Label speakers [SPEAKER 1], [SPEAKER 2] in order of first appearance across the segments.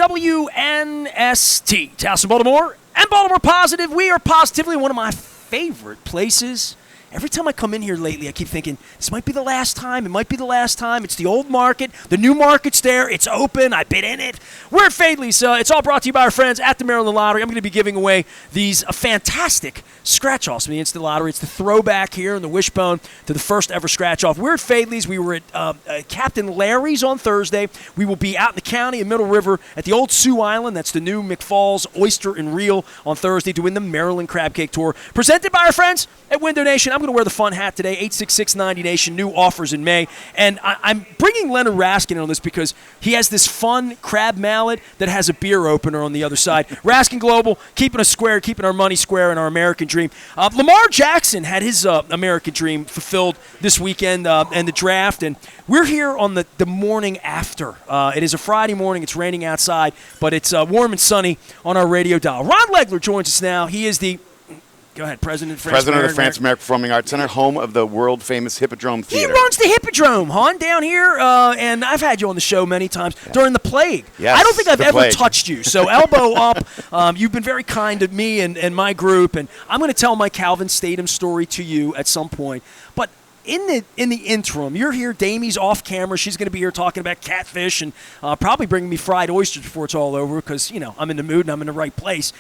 [SPEAKER 1] WNST, Towson, Baltimore, and Baltimore Positive. We are positively one of my favorite places. Every time I come in here lately, I keep thinking, this might be the last time. It might be the last time. It's the old market. The new market's there. It's open. I've been in it. We're at Fadley's. It's all brought to you by our friends at the Maryland Lottery. I'm going to be giving away these fantastic scratch-offs from the Instant Lottery. It's the throwback here in the wishbone to the first ever scratch-off. We're at Fadley's. We were at Captain Larry's on Thursday. We will be out in the county in Middle River at the old Sioux Island. That's the new McFall's Oyster and Reel on Thursday, doing the Maryland Crab Cake Tour. Presented by our friends at Window Nation. I'm going to wear the fun hat today, 866-90 Nation, new offers in May. And I'm bringing Leonard Raskin in on this because he has this fun crab mallet that has a beer opener on the other side. Raskin Global, keeping us square, keeping our money square and our American dream. Lamar Jackson had his American dream fulfilled this weekend and the draft. And we're here on the morning after. It is a Friday morning. It's raining outside, but it's warm and sunny on our radio dial. Ron Legler joins us now. He is the Go ahead, President of the France American
[SPEAKER 2] Performing Arts Center, home of the world-famous Hippodrome Theater.
[SPEAKER 1] He runs the Hippodrome, hon, down here, and I've had you on the show many times during the plague.
[SPEAKER 2] Yes,
[SPEAKER 1] I don't think I've ever
[SPEAKER 2] plague.
[SPEAKER 1] touched you, so elbow up. You've been very kind to me and my group, and I'm going to tell my Calvin Statham story to you at some point. But in the interim, you're here. Damie's off camera. She's going to be here talking about catfish and probably bringing me fried oysters before it's all over because, I'm in the mood and I'm in the right place.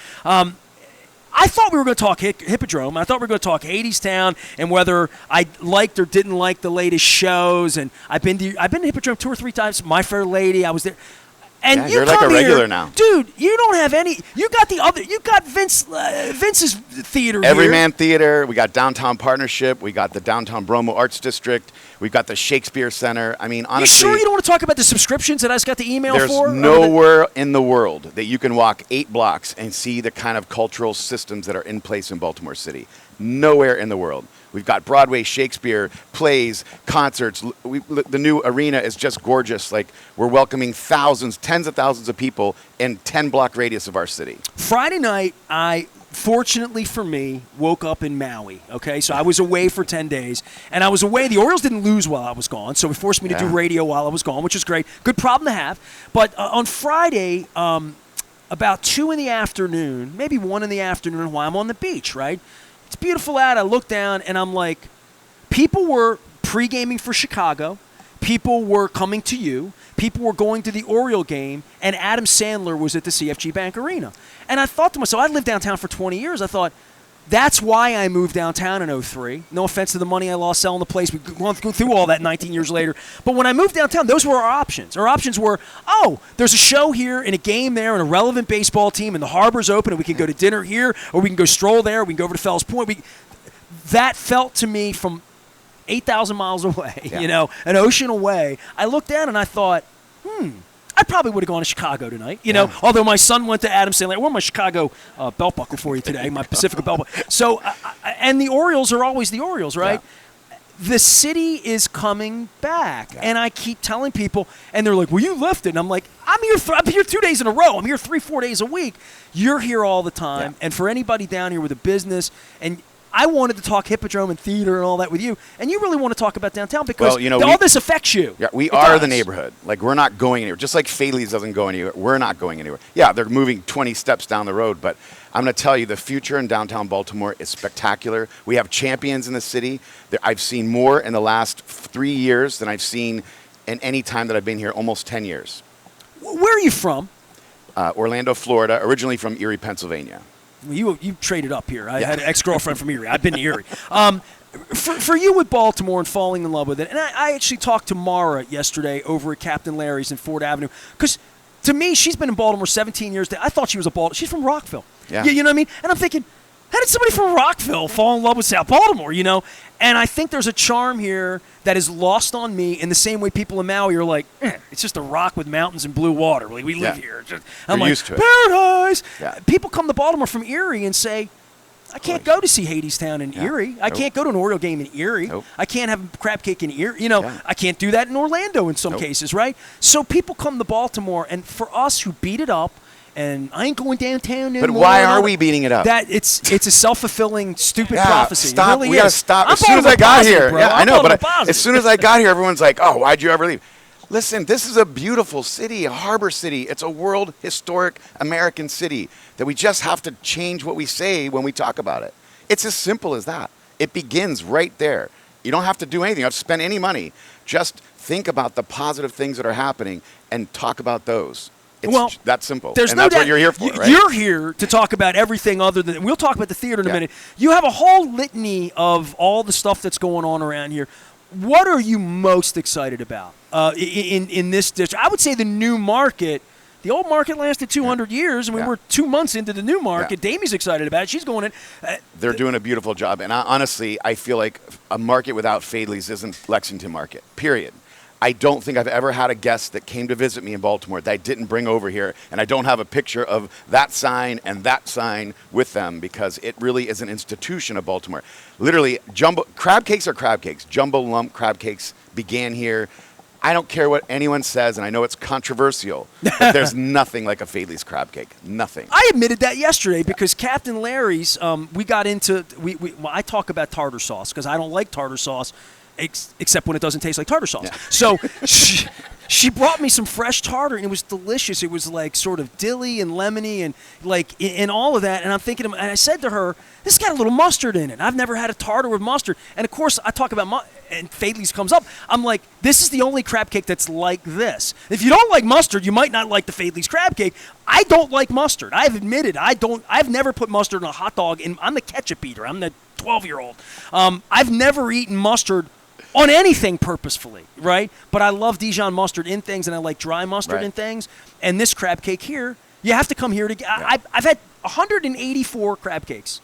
[SPEAKER 1] I thought we were going to talk Hippodrome. I thought we were going to talk Hadestown and whether I liked or didn't like the latest shows. And I've been to Hippodrome 2 or 3 times. My Fair Lady, I was there. And
[SPEAKER 2] you're like a regular now,
[SPEAKER 1] dude. You don't have any. You got the other. You got Vince's theater.
[SPEAKER 2] Everyman Theater. We got Downtown Partnership. We got the Downtown Bromo Arts District. We've got the Shakespeare Center. I mean, honestly,
[SPEAKER 1] you sure you don't want to talk about the subscriptions that I just got the email for?
[SPEAKER 2] There's nowhere in the world that you can walk 8 blocks and see the kind of cultural systems that are in place in Baltimore City. Nowhere in the world. We've got Broadway, Shakespeare, plays, concerts. The new arena is just gorgeous. Like, we're welcoming thousands, tens of thousands of people in 10-block radius of our city.
[SPEAKER 1] Friday night, fortunately for me, woke up in Maui, okay? So I was away for 10 days, and I was away. The Orioles didn't lose while I was gone, so it forced me to do radio while I was gone, which is great. Good problem to have. But on Friday, about 2 in the afternoon, maybe 1 in the afternoon, while I'm on the beach, right? It's beautiful out. I look down, and I'm like, people were pre-gaming for Chicago. People were coming to you. People were going to the Oriole game, and Adam Sandler was at the CFG Bank Arena. And I thought to myself, I lived downtown for 20 years. I thought, that's why I moved downtown in 2003. No offense to the money I lost selling the place. We've gone through all that 19 years later. But when I moved downtown, those were our options. Our options were, there's a show here and a game there and a relevant baseball team, and the harbor's open, and we can go to dinner here, or we can go stroll there, or we can go over to Fells Point. That felt to me from 8,000 miles away, an ocean away. I looked down and I thought, I probably would have gone to Chicago tonight, although my son went to Adam Sandler. I wore my Chicago belt buckle for you today, my Pacifica belt buckle. So, and the Orioles are always the Orioles, right? Yeah. The city is coming back, and I keep telling people, and they're like, well, you left it. And I'm like, I'm here 2 days in a row. I'm here 3-4 days a week. You're here all the time, and for anybody down here with a business, and I wanted to talk Hippodrome and theater and all that with you, and you really want to talk about downtown because all this affects you.
[SPEAKER 2] Yeah, we are the neighborhood. Like, we're not going anywhere. Just like Fadley's doesn't go anywhere, we're not going anywhere. Yeah, they're moving 20 steps down the road, but I'm going to tell you, the future in downtown Baltimore is spectacular. We have champions in the city. I've seen more in the last 3 years than I've seen in any time that I've been here, almost 10 years.
[SPEAKER 1] Where are you from?
[SPEAKER 2] Orlando, Florida, originally from Erie, Pennsylvania.
[SPEAKER 1] You traded up here. I had an ex-girlfriend from Erie. I've been to Erie. For you with Baltimore and falling in love with it, and I actually talked to Mara yesterday over at Captain Larry's in Ford Avenue, because to me, she's been in Baltimore 17 years. I thought she was she's from Rockville.
[SPEAKER 2] Yeah.
[SPEAKER 1] You know what I mean? And I'm thinking, how did somebody from Rockville fall in love with South Baltimore, And I think there's a charm here that is lost on me in the same way people in Maui are like, it's just a rock with mountains and blue water. We live here. I'm like,
[SPEAKER 2] used to it.
[SPEAKER 1] Paradise.
[SPEAKER 2] Yeah.
[SPEAKER 1] People come to Baltimore from Erie and say, I can't go to see Hadestown in Erie. I can't go to an Oriole game in Erie.
[SPEAKER 2] Nope.
[SPEAKER 1] I can't have crab cake in Erie. I can't do that in Orlando in some cases, right? So people come to Baltimore, and for us who beat it up, and I ain't going downtown no more.
[SPEAKER 2] But why are we beating it up?
[SPEAKER 1] That it's a self-fulfilling, stupid prophecy.
[SPEAKER 2] Stop.
[SPEAKER 1] It really
[SPEAKER 2] we got to
[SPEAKER 1] is.
[SPEAKER 2] stop.
[SPEAKER 1] I'm
[SPEAKER 2] as soon as I got here,
[SPEAKER 1] bro.
[SPEAKER 2] I know, but as soon as I got here, everyone's like, "Oh, why'd you ever leave?" Listen, this is a beautiful city, a harbor city. It's a world historic American city that we just have to change what we say when we talk about it. It's as simple as that. It begins right there. You don't have to do anything. You don't have to spend any money. Just think about the positive things that are happening and talk about those. It's that simple.
[SPEAKER 1] There's
[SPEAKER 2] and
[SPEAKER 1] no
[SPEAKER 2] that's
[SPEAKER 1] doubt
[SPEAKER 2] what you're here for, right?
[SPEAKER 1] You're here to talk about everything other than. We'll talk about the theater in a minute. You have a whole litany of all the stuff that's going on around here. What are you most excited about in this district? I would say the new market. The old market lasted 200 years, and we were 2 months into the new market. Damie's excited about it. She's going in.
[SPEAKER 2] They're doing a beautiful job. And honestly, I feel like a market without Fadley's isn't Lexington market, period. I don't think I've ever had a guest that came to visit me in Baltimore that I didn't bring over here, and I don't have a picture of that sign and that sign with them because it really is an institution of Baltimore. Literally, crab cakes are crab cakes. Jumbo lump crab cakes began here. I don't care what anyone says, and I know it's controversial, but there's nothing like a Fadley's crab cake. Nothing.
[SPEAKER 1] I admitted that yesterday because Captain Larry's, we got into, I talk about tartar sauce because I don't like tartar sauce except when it doesn't taste like tartar sauce. Yeah. So she brought me some fresh tartar, and it was delicious. It was like sort of dilly and lemony and like and all of that. And I'm thinking, and I said to her, this got a little mustard in it. I've never had a tartar with mustard. And of course, I talk about and Fadley's comes up. I'm like, this is the only crab cake that's like this. If you don't like mustard, you might not like the Fadley's crab cake. I don't like mustard. I've admitted I've never put mustard on a hot dog. And I'm the ketchup eater. I'm the 12-year-old. I've never eaten mustard on anything purposefully, right? But I love Dijon mustard in things, and I like dry mustard in things. And this crab cake here, you have to come here to get. I've had 184 crab cakes.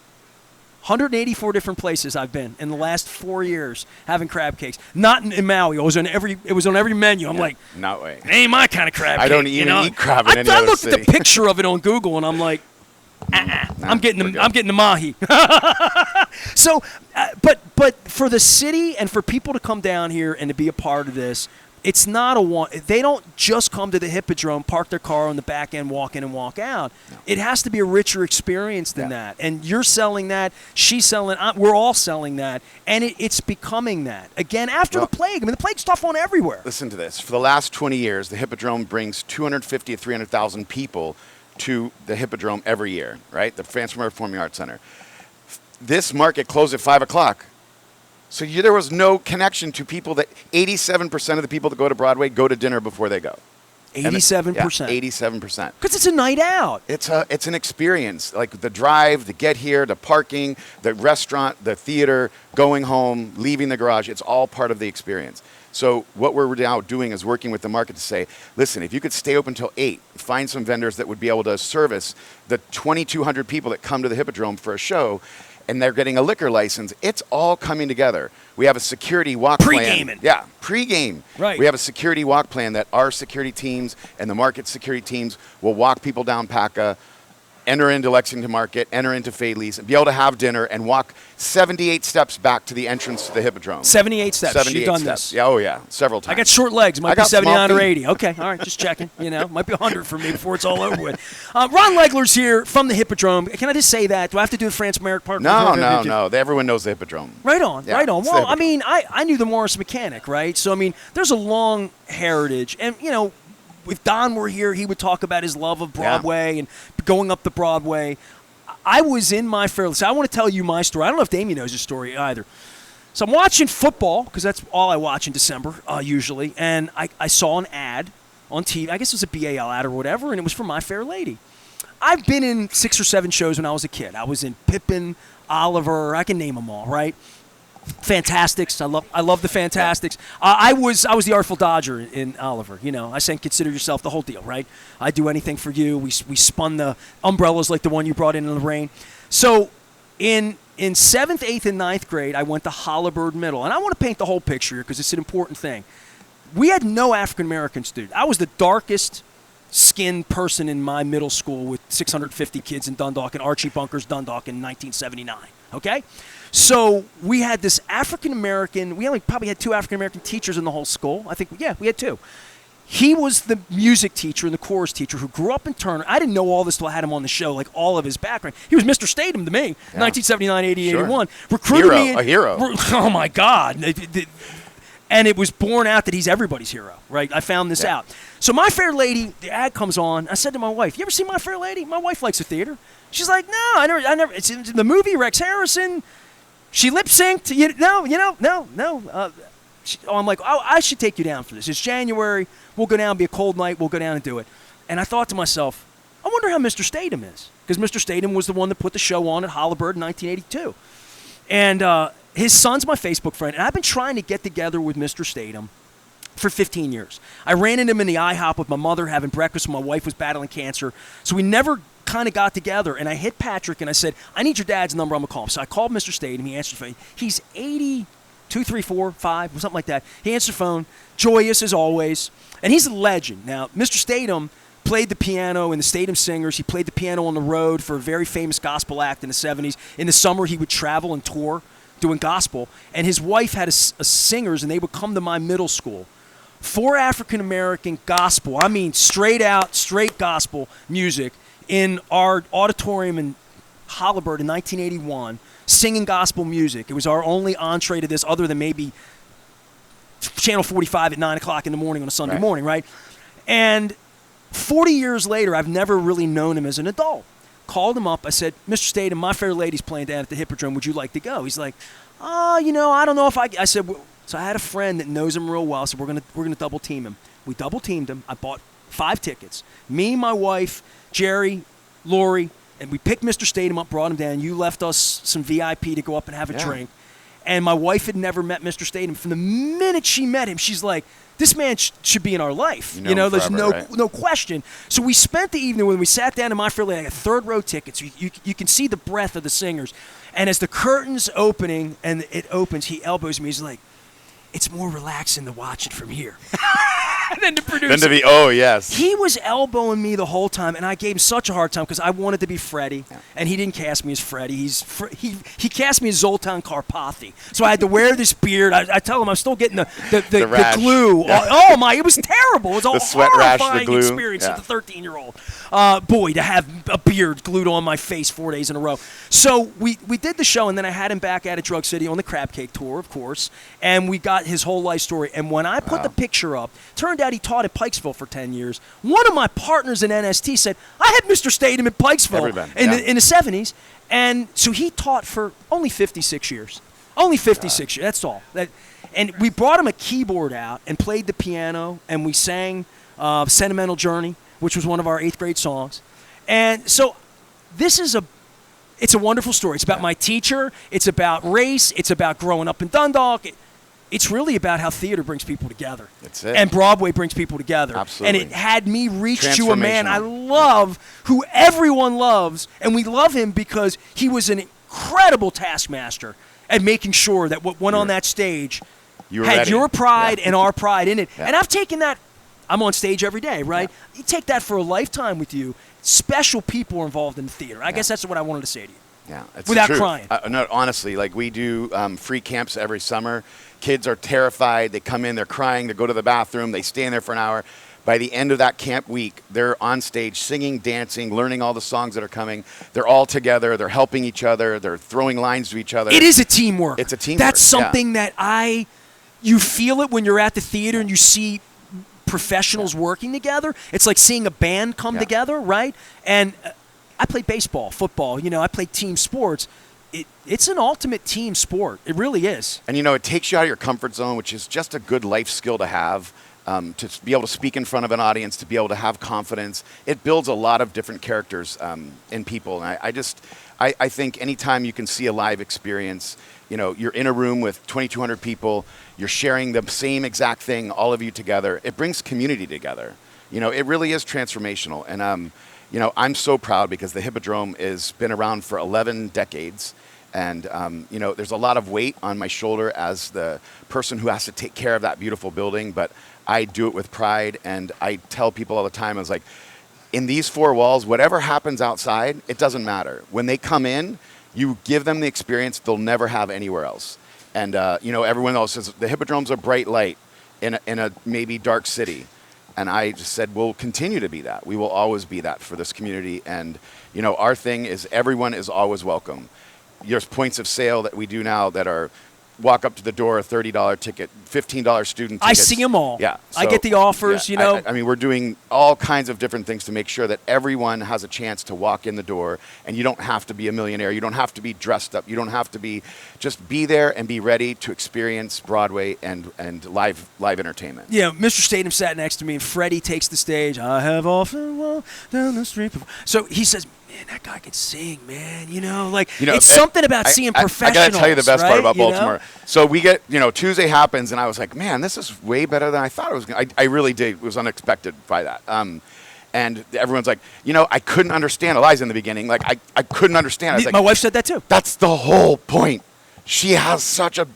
[SPEAKER 1] 184 different places I've been in the last 4 years having crab cakes. Not in Maui. It was on every menu. I'm like,
[SPEAKER 2] no way.
[SPEAKER 1] Ain't my kind of crab cake.
[SPEAKER 2] I don't even eat crab in any
[SPEAKER 1] I
[SPEAKER 2] other
[SPEAKER 1] looked
[SPEAKER 2] city.
[SPEAKER 1] at the picture of it on Google, and I'm like, I'm getting the mahi. So, but for the city and for people to come down here and to be a part of this, it's not they don't just come to the Hippodrome, park their car on the back end, walk in and walk out. No. It has to be a richer experience than that. And you're selling that, she's selling, we're all selling that, and it's becoming that. Again, after the plague. I mean, the plague's tough on everywhere.
[SPEAKER 2] Listen to this. For the last 20 years, the Hippodrome brings 250 to 300,000 people to the Hippodrome every year, right? The Transformer Performing Arts Center. This market closed at 5 o'clock. So there was no connection to people that 87% of the people that go to Broadway go to dinner before they go.
[SPEAKER 1] 87%.
[SPEAKER 2] 87%.
[SPEAKER 1] Because it's a night out.
[SPEAKER 2] It's an experience. Like the drive, the get here, the parking, the restaurant, the theater, going home, leaving the garage. It's all part of the experience. So what we're now doing is working with the market to say, listen, if you could stay open until 8, find some vendors that would be able to service the 2,200 people that come to the Hippodrome for a show, and they're getting a liquor license. It's all coming together. We have a security walk plan.
[SPEAKER 1] Pre-gaming.
[SPEAKER 2] Yeah, pre-game.
[SPEAKER 1] Right.
[SPEAKER 2] We have a security walk plan that our security teams and the market security teams will walk people down PACA, enter into Lexington Market, enter into Fadley's, and be able to have dinner and walk 78 steps back to the entrance to the Hippodrome.
[SPEAKER 1] 78 steps.
[SPEAKER 2] 78
[SPEAKER 1] You've done
[SPEAKER 2] steps.
[SPEAKER 1] this.
[SPEAKER 2] Yeah, oh yeah, several times.
[SPEAKER 1] I got short legs. Might
[SPEAKER 2] I
[SPEAKER 1] be
[SPEAKER 2] got
[SPEAKER 1] 79
[SPEAKER 2] small
[SPEAKER 1] or
[SPEAKER 2] feet.
[SPEAKER 1] 80. Okay, all right, just checking. Might be 100 for me before it's all over with. Ron Legler's here from the Hippodrome. Can I just say that? Do I have to do the France Merrick Park?
[SPEAKER 2] No. Everyone knows the Hippodrome.
[SPEAKER 1] Right on,
[SPEAKER 2] Yeah,
[SPEAKER 1] right on.
[SPEAKER 2] it's the
[SPEAKER 1] Well, I
[SPEAKER 2] Hippodrome.
[SPEAKER 1] mean, I knew the Morris Mechanic, right? So, I mean, there's a long heritage. And, if Don were here, he would talk about his love of Broadway and going up the Broadway. I was in my fairly. So I want to tell you my story. I don't know if Damien knows his story either. So I'm watching football because that's all I watch in December usually, and I saw an ad on TV. I guess it was a BAL ad or whatever, and it was for My Fair Lady. I've been in 6 or 7 shows when I was a kid. I was in Pippin, Oliver. I can name them all, right? Fantastics. I love the Fantastics. I was the Artful Dodger in Oliver. I sang "Consider Yourself," the whole deal, right? I'd do anything for you. We spun the umbrellas like the one you brought in the rain. So in 7th, 8th, and 9th grade, I went to Holabird Middle, and I want to paint the whole picture here because it's an important thing. We had no African American student. I was the darkest skinned person in my middle school with 650 kids in Dundalk and Archie Bunker's Dundalk in 1979. Okay? So we had this African-American, we only probably had 2 African-American teachers in the whole school. I think, we had 2. He was the music teacher and the chorus teacher who grew up in Turner. I didn't know all this till I had him on the show, like all of his background. He was Mr. Statham to me, 1979, 80,
[SPEAKER 2] Sure.
[SPEAKER 1] 81. Recruited me.
[SPEAKER 2] A hero.
[SPEAKER 1] Oh, my God. And it was borne out that he's everybody's hero, right? I found this out. So My Fair Lady, the ad comes on. I said to my wife, "You ever seen My Fair Lady?" My wife likes the theater. She's like, "No, I never. It's in the movie. Rex Harrison. She lip synced. No. I'm like, oh, I should take you down for this. It's January. We'll go down. It'll be a cold night. We'll go down and do it." And I thought to myself, I wonder how Mr. Statham is, because Mr. Statham was the one that put the show on at Holabird in 1982, and his son's my Facebook friend, and I've been trying to get together with Mr. Statham for 15 years. I ran into him in the IHOP with my mother having breakfast when my wife was battling cancer, so we never kind of got together. And I hit Patrick and I said, "I need your dad's number. I'm going to call him." So I called Mr. Statham. He answered the phone. He's 82, 3, 4, 5, something like that. He answered the phone, joyous as always, and he's a legend. Now, Mr. Statham played the piano in the Statham Singers. He played the piano on the road for a very famous gospel act in the 70s. In the summer, he would travel and tour doing gospel, and his wife had a singers, and they would come to my middle school for African-American gospel. I mean, straight gospel music in our auditorium in Holabird in 1981, singing gospel music. It was our only entree to this, other than maybe Channel 45 at 9 o'clock in the morning on a Sunday morning, right? And 40 years later, I've never really known him as an adult. Called him up. I said, "Mr. Statham, My Fair Lady's playing down at the Hippodrome. Would you like to go?" He's like, "Oh, I don't know if I said, so I had a friend that knows him real well. So we're gonna double team him. We double teamed him. I bought 5 tickets. Me, my wife, Jerry, Lori, and we picked Mr. Statham up, brought him down. You left us some VIP to go up and have a drink. And my wife had never met Mr. Statham. From the minute she met him, she's like, this man should be in our life. There's
[SPEAKER 2] forever,
[SPEAKER 1] no question. So we spent the evening when we sat down in My Fair Lady. I got 3rd-row tickets. You can see the breath of the singers. And as the curtain's opening and it opens, he elbows me. He's like, "It's more relaxing to watch it from here." And then the producer. He was elbowing me the whole time, and I gave him such a hard time because I wanted to be Freddie, and he didn't cast me as Freddie. He cast me as Zoltan Karpathy. So I had to wear this beard. I tell him I'm still getting the glue.
[SPEAKER 2] Yeah.
[SPEAKER 1] Oh my! It was terrible. It was a
[SPEAKER 2] sweat rash,
[SPEAKER 1] horrifying
[SPEAKER 2] the glue.
[SPEAKER 1] experience as a 13-year-old boy to have a beard glued on my face 4 days in a row. So we did the show, and then I had him back out at Drug City on the Crab Cake tour, of course, and we got his whole life story. And when I put the picture up, turned out he taught at Pikesville for 10 years. One of my partners in NST said, "I had Mr. Statham at Pikesville in the 70s." And so he taught for only 56 years. Only 56 years, that's all. And we brought him a keyboard out and played the piano, and we sang Sentimental Journey, which was one of our 8th grade songs. And so it's a wonderful story. It's about my teacher. It's about race. It's about growing up in Dundalk. It's really about how theater brings people together.
[SPEAKER 2] That's it.
[SPEAKER 1] And Broadway brings people together.
[SPEAKER 2] Absolutely.
[SPEAKER 1] And it had me reach to a man I love, who everyone loves, and we love him because he was an incredible taskmaster at making sure that what went on that stage had
[SPEAKER 2] ready.
[SPEAKER 1] your pride and our pride in it.
[SPEAKER 2] Yeah.
[SPEAKER 1] And I've taken that. I'm on stage every day, right? You take that for a lifetime with you. Special people are involved in the theater. I guess that's what I wanted to say to you.
[SPEAKER 2] Yeah, it's
[SPEAKER 1] without
[SPEAKER 2] the truth.
[SPEAKER 1] crying.
[SPEAKER 2] No, honestly, like we do free camps every summer. Kids are terrified. They come in, they're crying, they go to the bathroom, they stay in there for an hour. By the end of that camp week, they're on stage singing, dancing, learning all the songs that are coming. They're all together. They're helping each other. They're throwing lines to each other.
[SPEAKER 1] It is a teamwork.
[SPEAKER 2] It's a teamwork.
[SPEAKER 1] That's something that you feel it when you're at the theater and you see professionals working together. It's like seeing a band come together, right? And I played baseball, football. I played team sports. It's an ultimate team sport. It really is.
[SPEAKER 2] And, it takes you out of your comfort zone, which is just a good life skill to have, to be able to speak in front of an audience, to be able to have confidence. It builds a lot of different characters in people. And I think anytime you can see a live experience, you're in a room with 2,200 people, you're sharing the same exact thing, all of you together. It brings community together. It really is transformational. And, I'm so proud because the Hippodrome has been around for 11 decades. And, there's a lot of weight on my shoulder as the person who has to take care of that beautiful building. But I do it with pride. And I tell people all the time, I was like, in these 4 walls, whatever happens outside, it doesn't matter. When they come in, you give them the experience they'll never have anywhere else. And, everyone else says the Hippodrome's a bright light in a maybe dark city. And I just said, we'll continue to be that. We will always be that for this community. And, our thing is everyone is always welcome. There's points of sale that we do now that are walk up to the door, a $30 ticket, $15 student tickets.
[SPEAKER 1] I see them all.
[SPEAKER 2] Yeah.
[SPEAKER 1] I get the offers,
[SPEAKER 2] I mean, we're doing all kinds of different things to make sure that everyone has a chance to walk in the door, and you don't have to be a millionaire. You don't have to be dressed up. You don't have to be, just be there and be ready to experience Broadway and live entertainment.
[SPEAKER 1] Yeah, Mr. Statham sat next to me, and Freddie takes the stage. I have often walked down the street before. So he says, man, that guy can sing, man. It's something about seeing professionals.
[SPEAKER 2] I got to tell you the best part about Baltimore.
[SPEAKER 1] Know?
[SPEAKER 2] So we get, Tuesday happens, and I was like, man, this is way better than I thought it was going to. I really did. Was unexpected by that. And everyone's like, I couldn't understand Eliza in the beginning. Like, I couldn't understand. I was like,
[SPEAKER 1] my wife said that too.
[SPEAKER 2] That's the whole point. She has such a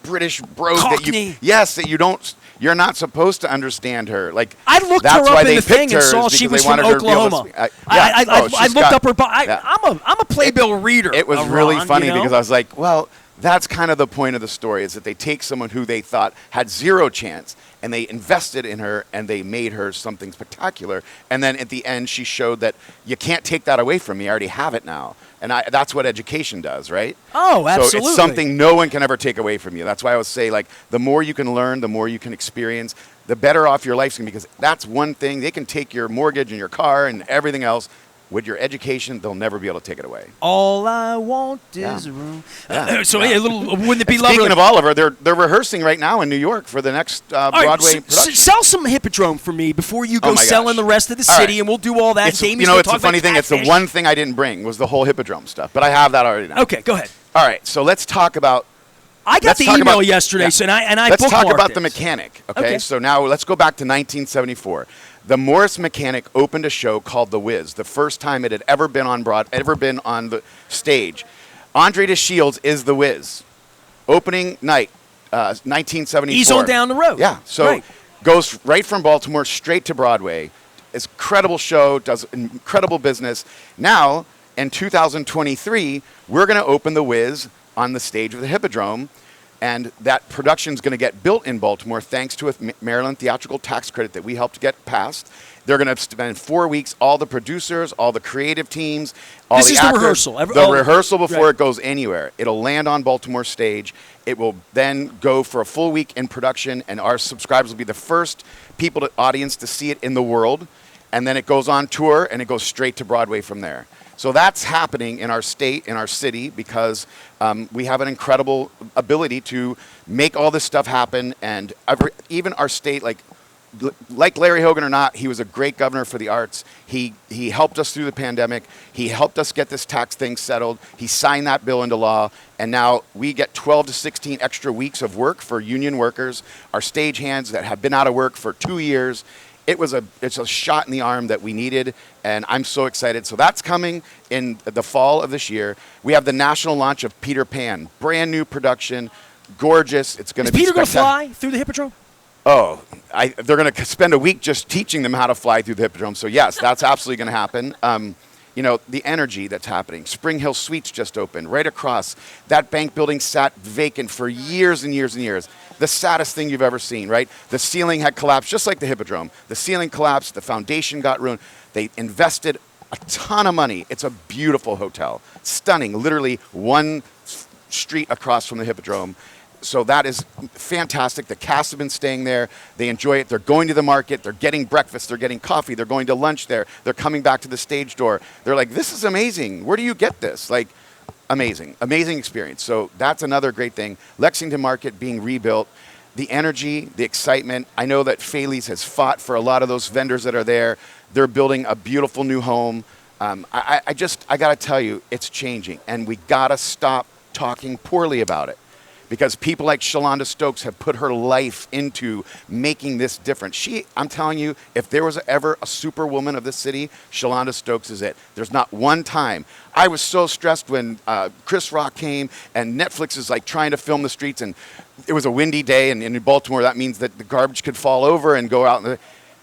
[SPEAKER 2] British brogue
[SPEAKER 1] Cockney.
[SPEAKER 2] that you don't. You're not supposed to understand her. Like,
[SPEAKER 1] I looked her up in the thing and saw she was from Oklahoma. I looked up her. I'm a playbill reader.
[SPEAKER 2] It was really funny because I was like, well, that's kind of the point of the story, is that they take someone who they thought had zero chance, and they invested in her, and they made her something spectacular. And then at the end, she showed that you can't take that away from me. I already have it now. And that's what education does, right?
[SPEAKER 1] Oh, absolutely.
[SPEAKER 2] So it's something no one can ever take away from you. That's why I always say, like, the more you can learn, the more you can experience, the better off your life's going to be, because that's one thing. They can take your mortgage and your car and everything else. With your education, they'll never be able to take it away.
[SPEAKER 1] All I want is a room. Wouldn't it be lovely?
[SPEAKER 2] Speaking of Oliver, they're rehearsing right now in New York for the next Broadway production.
[SPEAKER 1] Sell some Hippodrome for me before you go selling the rest of the city, and we'll do all that.
[SPEAKER 2] It's a funny thing. It's the one thing I didn't bring was the whole Hippodrome stuff, but I have that already now.
[SPEAKER 1] Okay, go ahead.
[SPEAKER 2] All right, so let's talk about.
[SPEAKER 1] I got the email yesterday, and I
[SPEAKER 2] let's talk about
[SPEAKER 1] this.
[SPEAKER 2] the mechanic. Okay, so now let's go back to 1974. The Morris Mechanic opened a show called The Wiz, the first time it had ever been on the stage. Andre DeShields is The Wiz. Opening night, 1974.
[SPEAKER 1] He's on down the road.
[SPEAKER 2] Yeah, so goes right from Baltimore straight to Broadway. It's an incredible show, does incredible business. Now, in 2023, we're going to open The Wiz on the stage of the Hippodrome. And that production is going to get built in Baltimore thanks to a Maryland theatrical tax credit that we helped get passed. They're going to spend 4 weeks, all the producers, all the creative teams, all the actors. This is the rehearsal. The rehearsal before it goes anywhere. It'll land on Baltimore stage. It will then go for a full week in production, and our subscribers will be the first audience to see it in the world. And then it goes on tour, and it goes straight to Broadway from there. So that's happening in our state, in our city, because we have an incredible ability to make all this stuff happen. And even our state, like Larry Hogan or not, he was a great governor for the arts. He helped us through the pandemic. He helped us get this tax thing settled. He signed that bill into law. And now we get 12 to 16 extra weeks of work for union workers, our stagehands that have been out of work for 2 years. It's a shot in the arm that we needed, and I'm so excited. So that's coming in the fall of this year. We have the national launch of Peter Pan, brand new production, gorgeous. It's going to be
[SPEAKER 1] Peter going to fly through the Hippodrome?
[SPEAKER 2] Oh, they're going to spend a week just teaching them how to fly through the Hippodrome. So yes, that's absolutely going to happen. The energy that's happening. Spring Hill Suites just opened right across. That bank building sat vacant for years and years and years. The saddest thing you've ever seen, right? The ceiling had collapsed, just like the Hippodrome. The ceiling collapsed. The foundation got ruined. They invested a ton of money. It's a beautiful hotel. Stunning. Literally one street across from the Hippodrome. So that is fantastic. The cast have been staying there. They enjoy it. They're going to the market. They're getting breakfast. They're getting coffee. They're going to lunch there. They're coming back to the stage door. They're like, this is amazing. Where do you get this? Like, amazing. Amazing experience. So that's another great thing. Lexington Market being rebuilt. The energy, the excitement. I know that Faley's has fought for a lot of those vendors that are there. They're building a beautiful new home. I got to tell you, it's changing. And we got to stop talking poorly about it. Because people like Shalonda Stokes have put her life into making this different. I'm telling you, if there was ever a superwoman of this city, Shalonda Stokes is it. There's not one time. I was so stressed when Chris Rock came and Netflix is like trying to film the streets, and it was a windy day, and in Baltimore that means that the garbage could fall over and go out.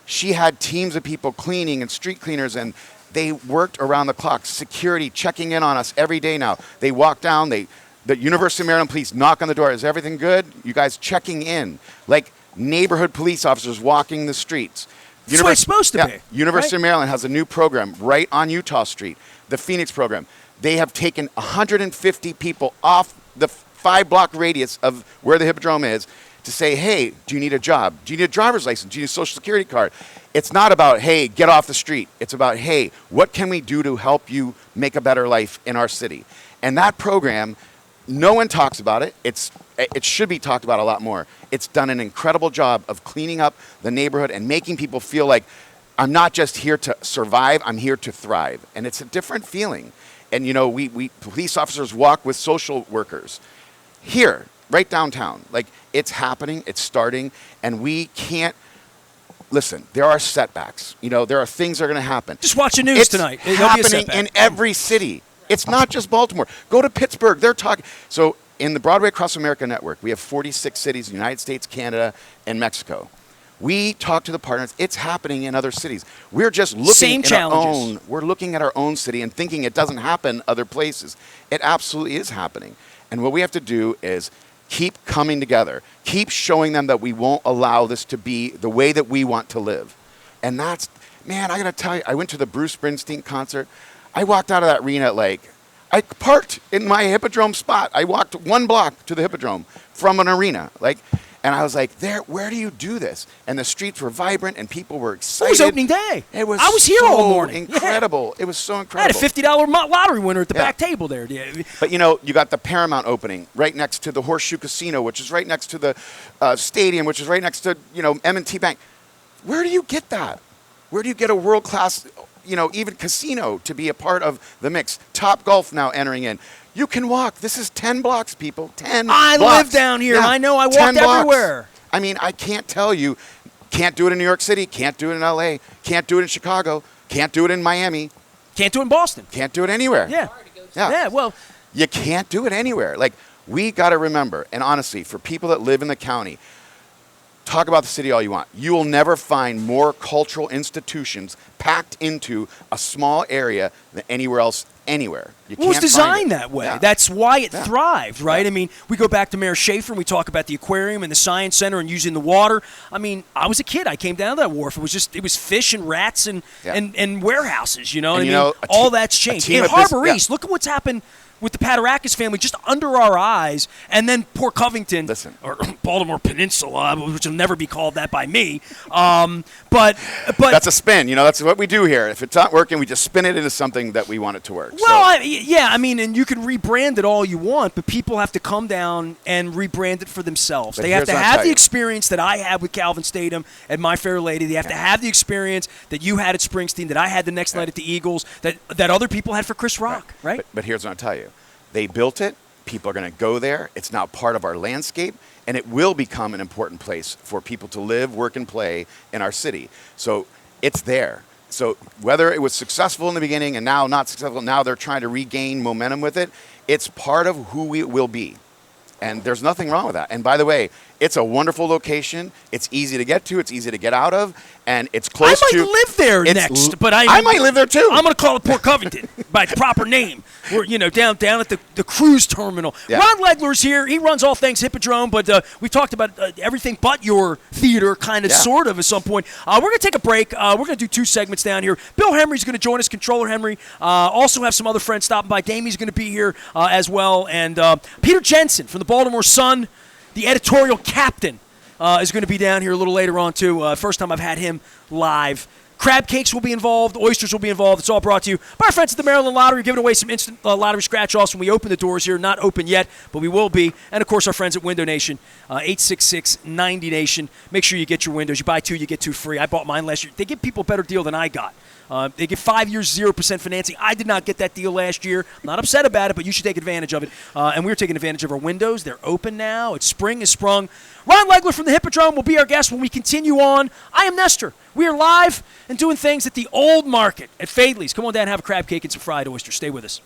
[SPEAKER 2] She had teams of people cleaning and street cleaners, and they worked around the clock. Security checking in on us every day now. They walk down, the University of Maryland police knock on the door. Is everything good? You guys checking in. Like neighborhood police officers walking the streets.
[SPEAKER 1] That's what it's supposed to be.
[SPEAKER 2] University of Maryland has a new program right on Utah Street, the Phoenix program. They have taken 150 people off the 5-block radius of where the Hippodrome is to say, hey, do you need a job? Do you need a driver's license? Do you need a social security card? It's not about, hey, get off the street. It's about, hey, what can we do to help you make a better life in our city? And that program, no one talks about it. It should be talked about a lot more. It's done an incredible job of cleaning up the neighborhood and making people feel like I'm not just here to survive, I'm here to thrive. And it's a different feeling. And, you know, we police officers walk with social workers here, right downtown. Like, it's happening, it's starting, and we can't, listen, there are setbacks. You know, there are things that are going to happen.
[SPEAKER 1] Just watch the news tonight.
[SPEAKER 2] It's happening in every city. It's not just Baltimore. Go to Pittsburgh. They're talking. So in the Broadway Across America network, we have 46 cities in the United States, Canada, and Mexico. We talk to the partners. It's happening in other cities. We're just looking at our own. We're looking at our own city and thinking it doesn't happen other places. It absolutely is happening. And what we have to do is keep coming together. Keep showing them that we won't allow this to be the way that we want to live. And that's, man, I got to tell you, I went to the Bruce Springsteen concert. I walked out of that arena I parked in my Hippodrome spot. I walked 1 block to the Hippodrome from an arena. And I was like, where do you do this? And the streets were vibrant and people were excited.
[SPEAKER 1] It was opening day.
[SPEAKER 2] I
[SPEAKER 1] was here all morning.
[SPEAKER 2] Incredible. Yeah. It was so incredible.
[SPEAKER 1] I had a $50 lottery winner at the back table there. Yeah.
[SPEAKER 2] But, you know, you got the Paramount opening right next to the Horseshoe Casino, which is right next to the stadium, which is right next to, you know, M&T Bank. Where do you get that? Where do you get a world-class, you know, even casino to be a part of the mix? Top Golf now entering in. You can walk. This is 10 blocks, people. 10 blocks.
[SPEAKER 1] I live down here. Yeah. I know. I walked everywhere.
[SPEAKER 2] I mean, I can't tell you. Can't do it in New York City. Can't do it in L.A. Can't do it in Chicago. Can't do it in Miami.
[SPEAKER 1] Can't do it in Boston.
[SPEAKER 2] Can't do it anywhere.
[SPEAKER 1] Yeah, well.
[SPEAKER 2] You can't do it anywhere. Like, we got to remember, and honestly, for people that live in the county, talk about the city all you want. You will never find more cultural institutions packed into a small area than anywhere else, anywhere.
[SPEAKER 1] It was designed that way. Yeah. That's why it thrived, right? I mean, we go back to Mayor Schaefer and we talk about the aquarium and the science center and using the water. I mean, I was a kid. I came down to that wharf. It was fish and rats and warehouses, you know what I mean? All that's changed. In Harbor East, look at what's happened with the Patarakis family just under our eyes, and then poor Covington, or Baltimore Peninsula, which will never be called that by me. But
[SPEAKER 2] that's a spin. You know, that's what we do here. If it's not working, we just spin it into something that we want it to work.
[SPEAKER 1] Well, I mean, and you can rebrand it all you want, but people have to come down and rebrand it for themselves. They have to have the experience that I had with Calvin Statham and My Fair Lady. They have to have the experience that you had at Springsteen, that I had the next night at the Eagles, that other people had for Chris Rock, right?
[SPEAKER 2] But here's what I'll tell you. They built it. People are going to go there. It's now part of our landscape, and it will become an important place for people to live, work, and play in our city. So it's there. So whether it was successful in the beginning and now not successful, now they're trying to regain momentum with it, it's part of who we will be. And there's nothing wrong with that. And by the way, it's a wonderful location. It's easy to get to. It's easy to get out of. And it's close to...
[SPEAKER 1] I might live there next. But
[SPEAKER 2] I might live there too.
[SPEAKER 1] I'm going to call it Port Covington by its proper name. We're, down at the cruise terminal. Yeah. Ron Legler's here. He runs all things Hippodrome. But we talked about everything but your theater, kind of, sort of, at some point. We're going to take a break. We're going to do 2 segments down here. Bill Henry's going to join us, Controller Henry. Also have some other friends stopping by. Damie's going to be here as well. And Peter Jensen from the Baltimore Sun, the editorial captain, is going to be down here a little later on, too. First time I've had him live. Crab cakes will be involved. Oysters will be involved. It's all brought to you by our friends at the Maryland Lottery. We're giving away some instant lottery scratch-offs when we open the doors here. Not open yet, but we will be. And, of course, our friends at Window Nation, 866-90Nation. Make sure you get your windows. You buy 2, you get 2 free. I bought mine last year. They give people a better deal than I got. They get 5 years, 0% financing. I did not get that deal last year. I'm not upset about it, but you should take advantage of it. And we're taking advantage of our windows. They're open now. It's spring is sprung. Ron Legler from the Hippodrome will be our guest when we continue on. I am Nestor. We are live and doing things at the Old Market at Fadley's. Come on down and have a crab cake and some fried oysters. Stay with us.